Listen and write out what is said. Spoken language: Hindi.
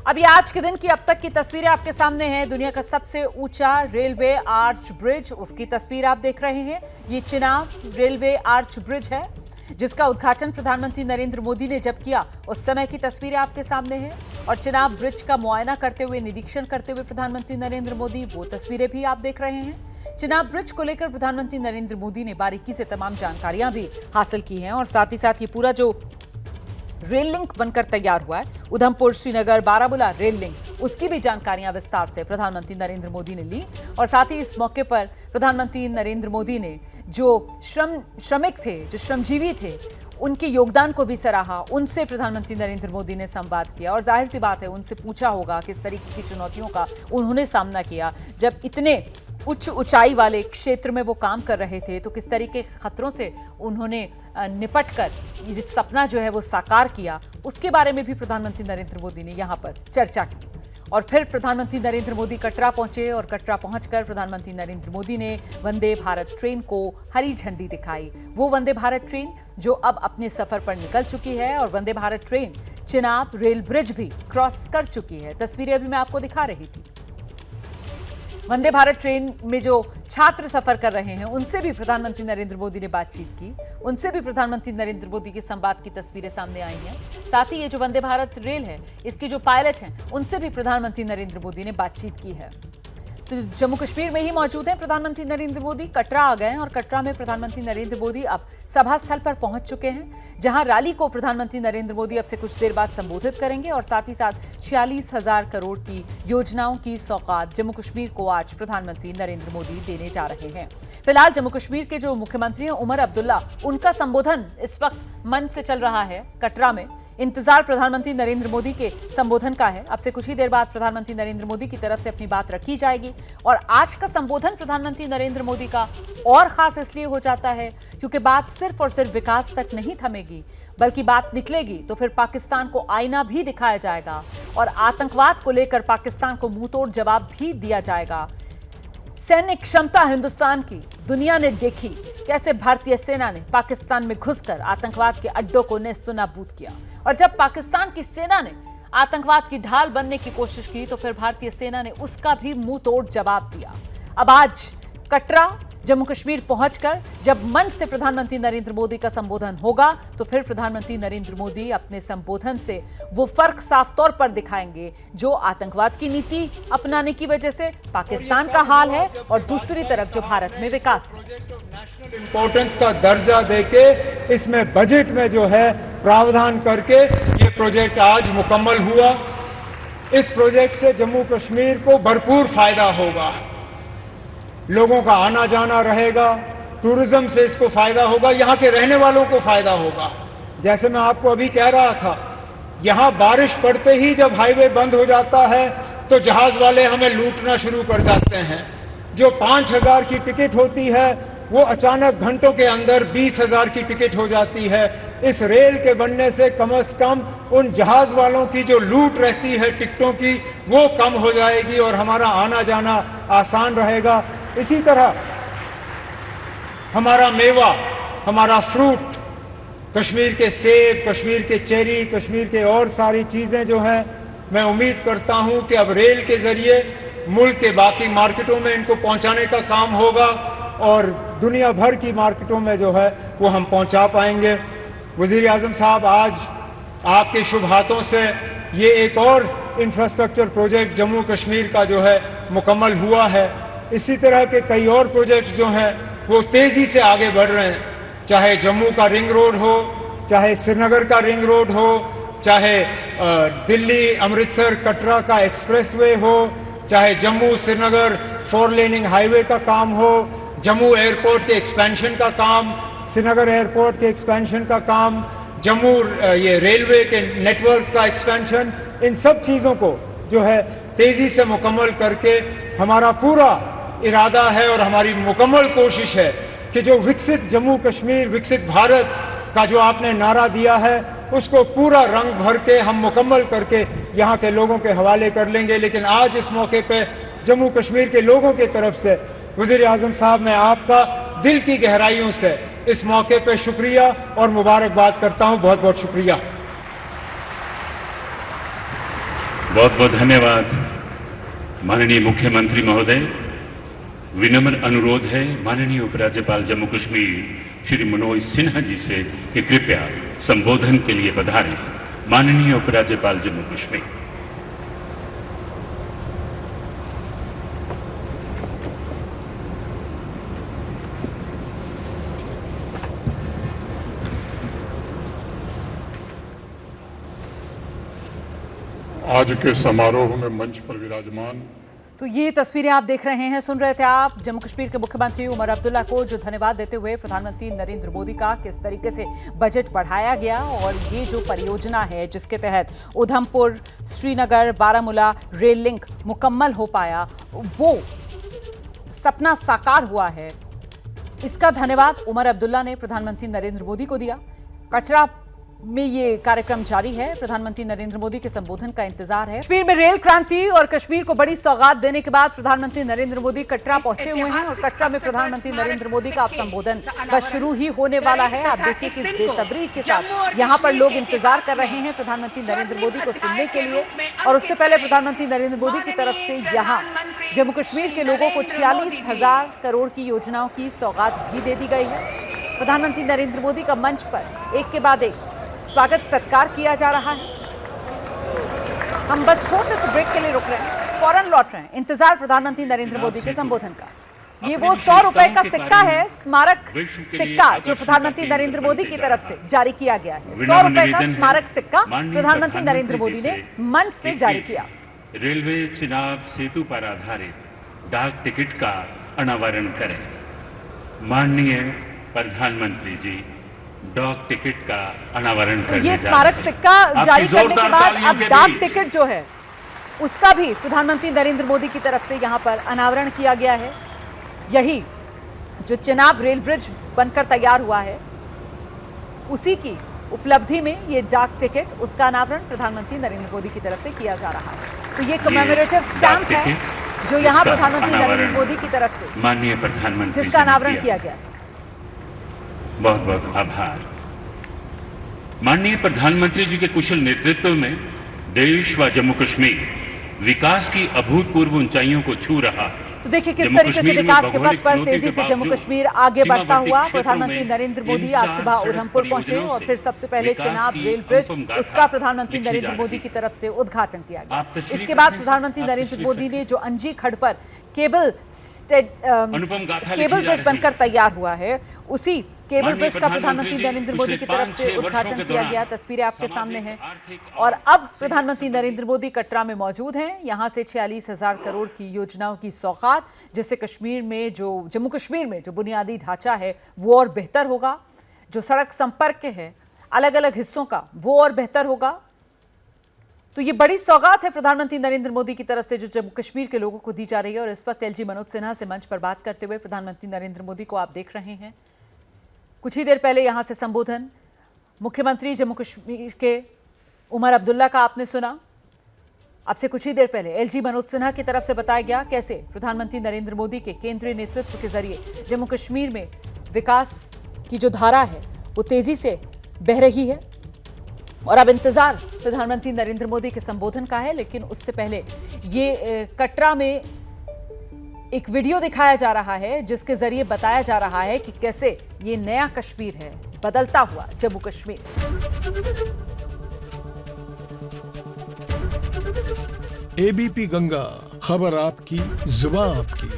अभी आज के दिन की अब तक की तस्वीरें आपके सामने हैं। दुनिया का सबसे ऊंचा रेलवे आर्च ब्रिज, उसकी तस्वीर आप देख रहे हैं। ये चिनाब रेलवे आर्च ब्रिज है जिसका उद्घाटन प्रधानमंत्री नरेंद्र मोदी ने जब किया, उस समय की तस्वीरें आपके सामने हैं। और चिनाब ब्रिज का मुआयना करते हुए, निरीक्षण करते हुए प्रधानमंत्री नरेंद्र मोदी, वो तस्वीरें भी आप देख रहे हैं। चिनाब ब्रिज को लेकर प्रधानमंत्री नरेंद्र मोदी ने बारीकी से तमाम जानकारियां भी हासिल की हैं और साथ ही साथ ये पूरा जो रेल लिंक बनकर तैयार हुआ है, उधमपुर श्रीनगर बारामूला रेल लिंक, उसकी भी जानकारियां विस्तार से प्रधानमंत्री नरेंद्र मोदी ने ली। और साथ ही इस मौके पर प्रधानमंत्री नरेंद्र मोदी ने जो श्रमिक थे, जो श्रमजीवी थे, उनके योगदान को भी सराहा। उनसे प्रधानमंत्री नरेंद्र मोदी ने संवाद किया और जाहिर सी बात है उनसे पूछा होगा किस तरीके की चुनौतियों का उन्होंने सामना किया जब इतने उच्च ऊंचाई वाले क्षेत्र में वो काम कर रहे थे, तो किस तरीके के खतरों से उन्होंने निपटकर ये सपना जो है वो साकार किया, उसके बारे में भी प्रधानमंत्री नरेंद्र मोदी ने यहाँ पर चर्चा की। और फिर प्रधानमंत्री नरेंद्र मोदी कटरा पहुंचे और कटरा पहुंचकर प्रधानमंत्री नरेंद्र मोदी ने वंदे भारत ट्रेन को हरी झंडी दिखाई। वो वंदे भारत ट्रेन जो अब अपने सफर पर निकल चुकी है और Vande Bharat train Chenab rail bridge भी क्रॉस कर चुकी है। तस्वीरें अभी मैं आपको दिखा रही थी। वंदे भारत ट्रेन में जो छात्र सफर कर रहे हैं उनसे भी प्रधानमंत्री नरेंद्र मोदी ने बातचीत की, उनसे भी प्रधानमंत्री नरेंद्र मोदी के संवाद की तस्वीरें सामने आई हैं। साथ ही ये जो वंदे भारत रेल है, इसकी जो पायलट हैं, उनसे भी प्रधानमंत्री नरेंद्र मोदी ने बातचीत की है। तो जम्मू कश्मीर में ही मौजूद हैं प्रधानमंत्री नरेंद्र मोदी, कटरा आ गए हैं और कटरा में प्रधानमंत्री नरेंद्र मोदी अब सभा स्थल पर पहुंच चुके हैं, जहां रैली को प्रधानमंत्री नरेंद्र मोदी अब से कुछ देर बाद संबोधित करेंगे। और साथ ही साथ 46,000 करोड़ की योजनाओं की सौगात जम्मू कश्मीर को आज प्रधानमंत्री नरेंद्र मोदी देने जा रहे हैं। फिलहाल जम्मू कश्मीर के जो मुख्यमंत्री हैं उमर अब्दुल्ला, उनका संबोधन इस वक्त मन से चल रहा है कटरा में। इंतजार प्रधानमंत्री नरेंद्र मोदी के संबोधन का है। अब से कुछ ही देर बाद प्रधानमंत्री नरेंद्र मोदी की तरफ से अपनी बात रखी जाएगी। और आज का संबोधन प्रधानमंत्री नरेंद्र मोदी का और खास इसलिए हो जाता है क्योंकि बात सिर्फ और सिर्फ विकास तक नहीं थमेगी, बल्कि बात निकलेगी तो फिर पाकिस्तान को आईना भी दिखाया जाएगा और आतंकवाद को लेकर पाकिस्तान को मुंहतोड़ जवाब भी दिया जाएगा। सैन्य क्षमता हिंदुस्तान की दुनिया ने देखी, कैसे भारतीय सेना ने पाकिस्तान में घुसकर आतंकवाद के अड्डों को नेस्तनाबूद किया। और जब पाकिस्तान की सेना ने आतंकवाद की ढाल बनने की कोशिश की तो फिर भारतीय सेना ने उसका भी मुंह तोड़ जवाब दिया। अब आज कटरा जम्मू कश्मीर पहुंचकर जब मंच से प्रधानमंत्री नरेंद्र मोदी का संबोधन होगा तो फिर प्रधानमंत्री नरेंद्र मोदी अपने संबोधन से वो फर्क साफ तौर पर दिखाएंगे जो आतंकवाद की नीति अपनाने की वजह से पाकिस्तान का हाल है और दूसरी तरफ जो भारत में विकास है। नेशनल इंपॉर्टेंस का दर्जा देके इसमें बजट में जो है प्रावधान करके ये प्रोजेक्ट आज मुकम्मल हुआ। इस प्रोजेक्ट से जम्मू कश्मीर को भरपूर फायदा होगा, लोगों का आना जाना रहेगा, टूरिज्म से इसको फायदा होगा, यहाँ के रहने वालों को फायदा होगा। जैसे मैं आपको अभी कह रहा था, यहाँ बारिश पड़ते ही जब हाईवे बंद हो जाता है तो जहाज वाले हमें लूटना शुरू कर जाते हैं। जो 5,000 की टिकट होती है वो अचानक घंटों के अंदर 20,000 की टिकट हो जाती है। इस रेल के बनने से कम उन जहाज वालों की जो लूट रहती है टिकटों की, वो कम हो जाएगी और हमारा आना जाना आसान रहेगा। इसी तरह हमारा मेवा, हमारा फ्रूट, कश्मीर के सेब, कश्मीर के चेरी, कश्मीर के और सारी चीजें जो हैं, मैं उम्मीद करता हूं कि अब रेल के जरिए मुल्क के बाकी मार्केटों में इनको पहुंचाने का काम होगा और दुनिया भर की मार्केटों में जो है वो हम पहुंचा पाएंगे। वजीर आजम साहब, आज आपके शुभ हाथों से ये एक और इंफ्रास्ट्रक्चर प्रोजेक्ट जम्मू कश्मीर का जो है मुकम्मल हुआ है। इसी तरह के कई और प्रोजेक्ट जो हैं वो तेजी से आगे बढ़ रहे हैं, चाहे जम्मू का रिंग रोड हो, चाहे श्रीनगर का रिंग रोड हो, चाहे दिल्ली अमृतसर कटरा का एक्सप्रेसवे हो, चाहे जम्मू श्रीनगर 4 लेनिंग हाईवे का काम हो, जम्मू एयरपोर्ट के एक्सपेंशन का काम, श्रीनगर एयरपोर्ट के एक्सपेंशन का काम, जम्मू ये रेलवे के नेटवर्क का एक्सपेंशन, इन सब चीज़ों को जो है तेजी से मुकम्मल करके हमारा पूरा इरादा है और हमारी मुकम्मल कोशिश है कि जो विकसित जम्मू कश्मीर, विकसित भारत का जो आपने नारा दिया है उसको पूरा रंग भर के हम मुकम्मल करके यहाँ के लोगों के हवाले कर लेंगे। लेकिन आज इस मौके पे जम्मू कश्मीर के लोगों की तरफ से वज़ीर आज़म साहब, मैं आपका दिल की गहराइयों से इस मौके पे शुक्रिया और मुबारकबाद करता हूँ। बहुत बहुत शुक्रिया। बहुत बहुत धन्यवाद माननीय मुख्यमंत्री महोदय। विनम्र अनुरोध है माननीय उपराज्यपाल जम्मू कश्मीर श्री मनोज सिन्हा जी से कि कृपया संबोधन के लिए पधारें। माननीय उपराज्यपाल जम्मू कश्मीर। आज के समारोह में मंच पर विराजमान। तो ये तस्वीरें आप देख रहे हैं, सुन रहे थे आप जम्मू कश्मीर के मुख्यमंत्री उमर अब्दुल्ला को जो धन्यवाद देते हुए प्रधानमंत्री नरेंद्र मोदी का किस तरीके से बजट बढ़ाया गया और ये जो परियोजना है जिसके तहत उधमपुर, श्रीनगर, बारामूला रेल लिंक मुकम्मल हो पाया, वो सपना साकार हुआ है। इसका धन्यवाद उमर अब्दुल्ला ने प्रधानमंत्री नरेंद्र मोदी को दिया। कटरा में ये कार्यक्रम जारी है। प्रधानमंत्री नरेंद्र मोदी के संबोधन का इंतजार है। कश्मीर में रेल क्रांति और कश्मीर को बड़ी सौगात देने के बाद प्रधानमंत्री नरेंद्र मोदी कटरा पहुंचे हुए हैं और कटरा में प्रधानमंत्री नरेंद्र मोदी का अब संबोधन बस शुरू ही होने वाला है। आप देखिए किस बेसब्री के साथ यहाँ पर लोग इंतजार कर रहे हैं प्रधानमंत्री नरेंद्र मोदी को सुनने के लिए। और उससे पहले प्रधानमंत्री नरेंद्र मोदी की तरफ से यहाँ जम्मू कश्मीर के लोगों को 46,000 करोड़ की योजनाओं की सौगात भी दे दी गई है। प्रधानमंत्री नरेंद्र मोदी का मंच पर एक के बाद एक स्वागत सत्कार किया जा रहा है। हम बस छोटे से ब्रेक के लिए रुक रहे हैं, फौरन लौट रहे हैं। इंतजार प्रधानमंत्री नरेंद्र मोदी के संबोधन का। ये वो 100 रुपए का सिक्का है, स्मारक सिक्का जो प्रधानमंत्री नरेंद्र मोदी की तरफ से जारी किया गया है। 100 रुपए का स्मारक सिक्का प्रधानमंत्री नरेंद्र मोदी ने मंच से जारी किया। रेलवे चिनाब सेतु पर आधारित डाक टिकट का अनावरण करें। माननीय प्रधानमंत्री जी डाक टिकट का अनावरण तो ये स्मारक सिक्का जारी करने के बाद अब डाक टिकट जो है उसका भी प्रधानमंत्री नरेंद्र मोदी की तरफ से यहां पर अनावरण किया गया है। यही जो चिनाब रेल ब्रिज बनकर तैयार हुआ है उसी की उपलब्धि में ये डाक टिकट, उसका अनावरण प्रधानमंत्री नरेंद्र मोदी की तरफ से किया जा रहा है। तो ये कमेमोरेटिव स्टैंप है जो यहाँ प्रधानमंत्री नरेंद्र मोदी की तरफ से माननीय प्रधानमंत्री जिसका अनावरण किया गया है। बहुत बहुत आभार। माननीय प्रधानमंत्री जी के कुशल नेतृत्व में देश व जम्मू कश्मीर विकास की अभूतपूर्व ऊंचाइयों को छू रहा है। तो देखिए किस तरीके से विकास के पथ पर तेजी से जम्मू कश्मीर आगे बढ़ता हुआ। प्रधानमंत्री नरेंद्र मोदी आज सुबह उधमपुर पहुंचे और फिर सबसे पहले चिनाब रेल ब्रिज उसका प्रधानमंत्री नरेंद्र मोदी की तरफ से उद्घाटन किया गया। इसके बाद प्रधानमंत्री नरेंद्र मोदी ने जो अंजी खड़ पर केबल ब्रिज बनकर तैयार हुआ है उसी केबल ब्रिज का प्रधानमंत्री नरेंद्र मोदी की तरफ से उद्घाटन किया गया। तस्वीरें आपके सामने हैं और अब प्रधानमंत्री नरेंद्र मोदी कटरा में मौजूद हैं। यहां से 46,000 करोड़ की योजनाओं की सौगात, जिससे कश्मीर में जो जम्मू कश्मीर में जो बुनियादी ढांचा है वो और बेहतर होगा। जो सड़क संपर्क है अलग अलग हिस्सों का वो और बेहतर होगा। तो ये बड़ी सौगात है प्रधानमंत्री नरेंद्र मोदी की तरफ से जो जम्मू कश्मीर के लोगों को दी जा रही है। और इस वक्त एलजी मनोज सिन्हा से मंच पर बात करते हुए प्रधानमंत्री नरेंद्र मोदी को आप देख रहे हैं। कुछ ही देर पहले यहां से संबोधन मुख्यमंत्री जम्मू कश्मीर के उमर अब्दुल्ला का आपने सुना। अब से कुछ ही देर पहले एलजी मनोज सिन्हा की तरफ से बताया गया कैसे प्रधानमंत्री नरेंद्र मोदी के केंद्रीय नेतृत्व के जरिए जम्मू कश्मीर में विकास की जो धारा है वो तेजी से बह रही है। और अब इंतजार प्रधानमंत्री नरेंद्र मोदी के संबोधन का है, लेकिन उससे पहले ये कटरा में एक वीडियो दिखाया जा रहा है जिसके जरिए बताया जा रहा है कि कैसे ये नया कश्मीर है, बदलता हुआ जम्मू कश्मीर। एबीपी गंगा, खबर आपकी, जुबान आपकी।